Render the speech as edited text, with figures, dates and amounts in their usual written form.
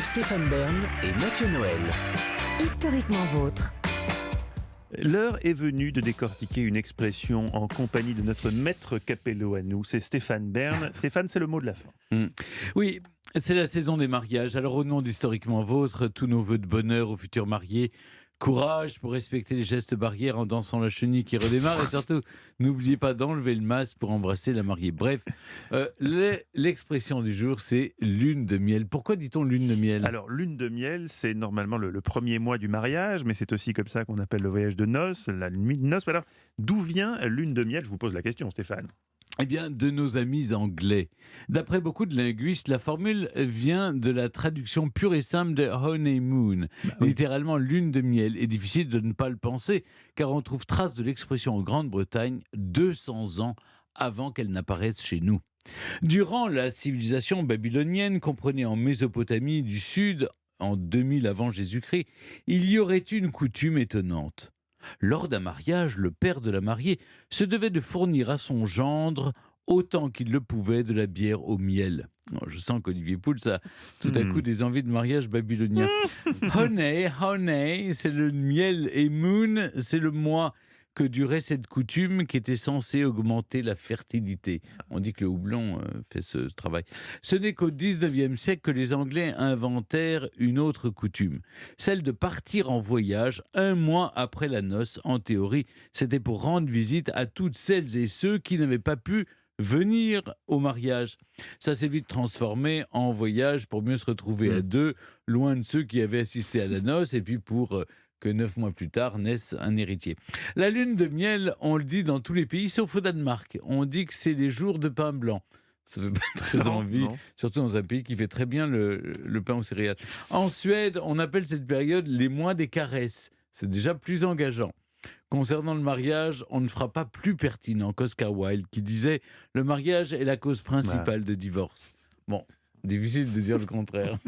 Stéphane Bern et Mathieu Noël. Historiquement vôtre. L'heure est venue de décortiquer une expression en compagnie de notre maître capello à nous, c'est Stéphane Bern. Stéphane, c'est le mot de la fin. Oui, c'est la saison des mariages. Alors au nom d'Historiquement Vôtre, tous nos vœux de bonheur aux futurs mariés. Courage pour respecter les gestes barrières en dansant la chenille qui redémarre. Et surtout, n'oubliez pas d'enlever le masque pour embrasser la mariée. Bref, l'expression du jour, c'est lune de miel. Pourquoi dit-on lune de miel ? Alors, lune de miel, c'est normalement le premier mois du mariage, mais c'est aussi comme ça qu'on appelle le voyage de noces, la nuit de noces. Alors, d'où vient lune de miel ? Je vous pose la question, Stéphane. Eh bien, de nos amis anglais. D'après beaucoup de linguistes, la formule vient de la traduction pure et simple de honeymoon, littéralement lune de miel. Et difficile de ne pas le penser, car on trouve trace de l'expression en Grande-Bretagne 200 ans avant qu'elle n'apparaisse chez nous. Durant la civilisation babylonienne, comprenée en Mésopotamie du Sud, en 2000 avant Jésus-Christ, il y aurait eu une coutume étonnante. Lors d'un mariage, le père de la mariée se devait de fournir à son gendre autant qu'il le pouvait de la bière au miel. Je sens qu'Olivier Pouls a tout à coup des envies de mariage babylonien. Honey, c'est le miel, et moon, c'est le mois que durait cette coutume qui était censée augmenter la fertilité. On dit que le houblon fait ce travail. Ce n'est qu'au 19e siècle que les Anglais inventèrent une autre coutume, celle de partir en voyage un mois après la noce. En théorie, c'était pour rendre visite à toutes celles et ceux qui n'avaient pas pu venir au mariage. Ça s'est vite transformé en voyage pour mieux se retrouver à deux, loin de ceux qui avaient assisté à la noce, et puis pour que 9 mois plus tard naisse un héritier. La lune de miel, on le dit dans tous les pays, sauf au Danemark. On dit que c'est les jours de pain blanc. Ça fait pas très envie, surtout dans un pays qui fait très bien le pain aux céréales. En Suède, on appelle cette période les mois des caresses. C'est déjà plus engageant. Concernant le mariage, on ne fera pas plus pertinent qu'Oscar Wilde, qui disait « Le mariage est la cause principale de divorce ». Bon, difficile de dire le contraire.